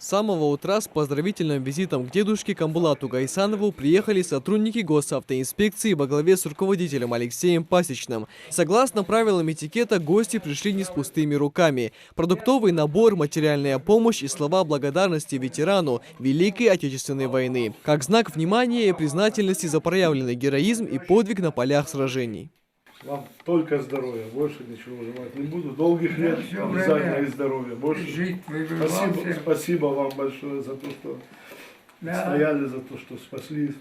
С самого утра с поздравительным визитом к дедушке Камбулату Гайсанову приехали сотрудники госавтоинспекции во главе с руководителем Алексеем Пасечным. Согласно правилам этикета, гости пришли не с пустыми руками. Продуктовый набор, материальная помощь и слова благодарности ветерану Великой Отечественной войны. Как знак внимания и признательности за проявленный героизм и подвиг на полях сражений. Вам только здоровья, больше ничего желать не буду. Долгих лет, обязательно и здоровья. Больше. Спасибо вам большое за то, что стояли, за то, что спасли.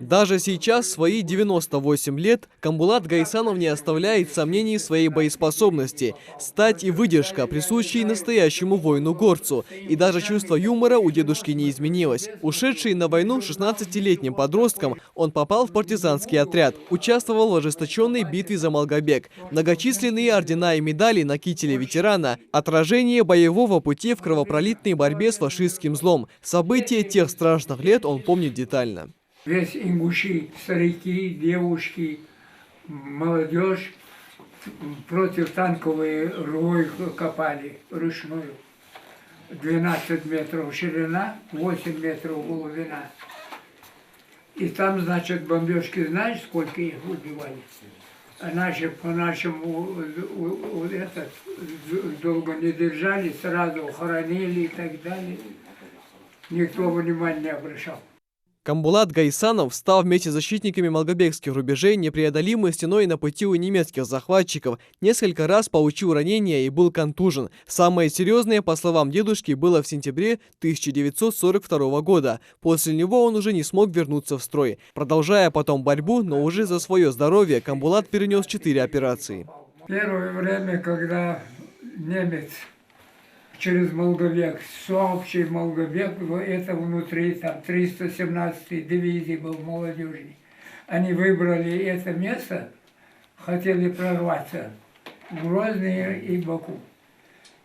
Даже сейчас, в свои 98 лет, Камбулат Гайсанов не оставляет сомнений в своей боеспособности. Стать и выдержка, присущие настоящему воину-горцу. И даже чувство юмора у дедушки не изменилось. Ушедший на войну 16-летним подростком, он попал в партизанский отряд, участвовал в ожесточенной битве за Малгобек. Многочисленные ордена и медали на кителе ветерана, отражение боевого пути в кровопролитной борьбе с фашистским злом. События тех страшных лет он помнит детально. Весь ингуши, старики, девушки, молодежь противотанковые рвой копали ручную. 12 метров ширина, 8 метров глубина. И там, значит, бомбежки, знаешь, сколько их убивали? А наши по-нашему долго не держали, сразу хоронили и так далее. Никто внимания не обращал. Камбулат Гайсанов стал вместе с защитниками малгобекских рубежей непреодолимой стеной на пути у немецких захватчиков, несколько раз получил ранения и был контужен. Самое серьезное, по словам дедушки, было в сентябре 1942 года. После него он уже не смог вернуться в строй. Продолжая потом борьбу, но уже за свое здоровье, Камбулат перенес 4 операции. Первое время, когда немец через Малгобек, сообщий Малгобек, это внутри, там 317-й дивизии был молодежный. Они выбрали это место, хотели прорваться в Грозный и Баку.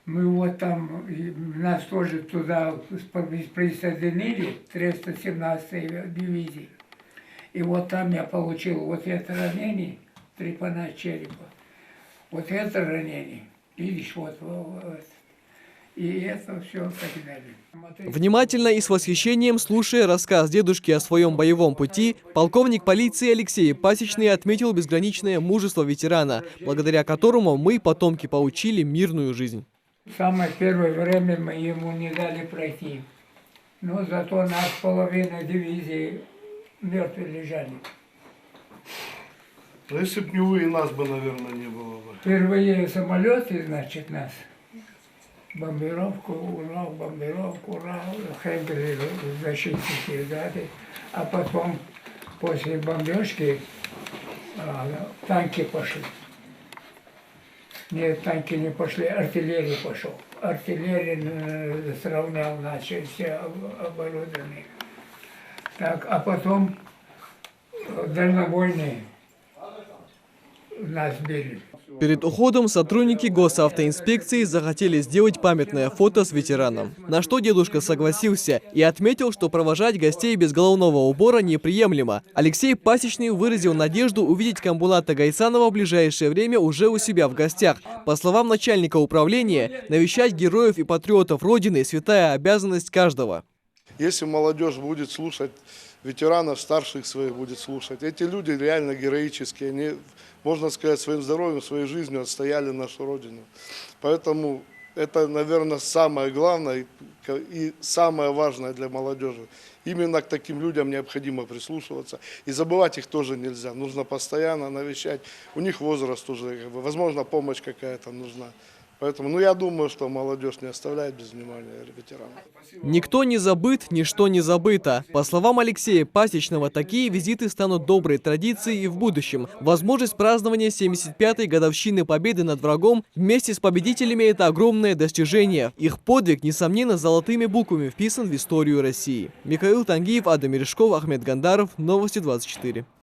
Мы вот там, нас тоже туда присоединили, 317-й дивизии. И вот там я получил вот это ранение, трепана черепа. Вот это ранение, видишь, вот и это все так далее. Внимательно и с восхищением слушая рассказ дедушки о своем боевом пути, полковник полиции Алексей Пасечный отметил безграничное мужество ветерана, благодаря которому мы, потомки, получили мирную жизнь. В самое первое время мы ему не дали пройти, но зато нас половина дивизии мертвые лежали. Но если бы не вы, и нас бы, наверное, не было бы. Впервые самолеты, значит, нас. Бомбировку, Урал, Хенгели, защитники дали. А потом, после бомбежки, танки пошли. Нет, танки не пошли, артиллерия пошел. Артиллерия сравнял наши все оборудование. Так, а потом дальнобойные нас били. Перед уходом сотрудники госавтоинспекции захотели сделать памятное фото с ветераном. На что дедушка согласился и отметил, что провожать гостей без головного убора неприемлемо. Алексей Пасечный выразил надежду увидеть Камбулата Гайсанова в ближайшее время уже у себя в гостях. По словам начальника управления, навещать героев и патриотов Родины – святая обязанность каждого. Если молодежь будет слушать ветеранов, старших своих будет слушать, эти люди реально героические, они, можно сказать, своим здоровьем, своей жизнью отстояли нашу Родину. Поэтому это, наверное, самое главное и самое важное для молодежи. Именно к таким людям необходимо прислушиваться. И забывать их тоже нельзя. Нужно постоянно навещать. У них возраст уже, возможно, помощь какая-то нужна. Поэтому, я думаю, что молодежь не оставляет без внимания ветеранов. Никто не забыт, ничто не забыто. По словам Алексея Пасечного, такие визиты станут доброй традицией и в будущем. Возможность празднования 75-й годовщины победы над врагом вместе с победителями – это огромное достижение. Их подвиг, несомненно, золотыми буквами вписан в историю России. Михаил Тангиев, Адам Мережков, Ахмед Гандаров. Новости 24.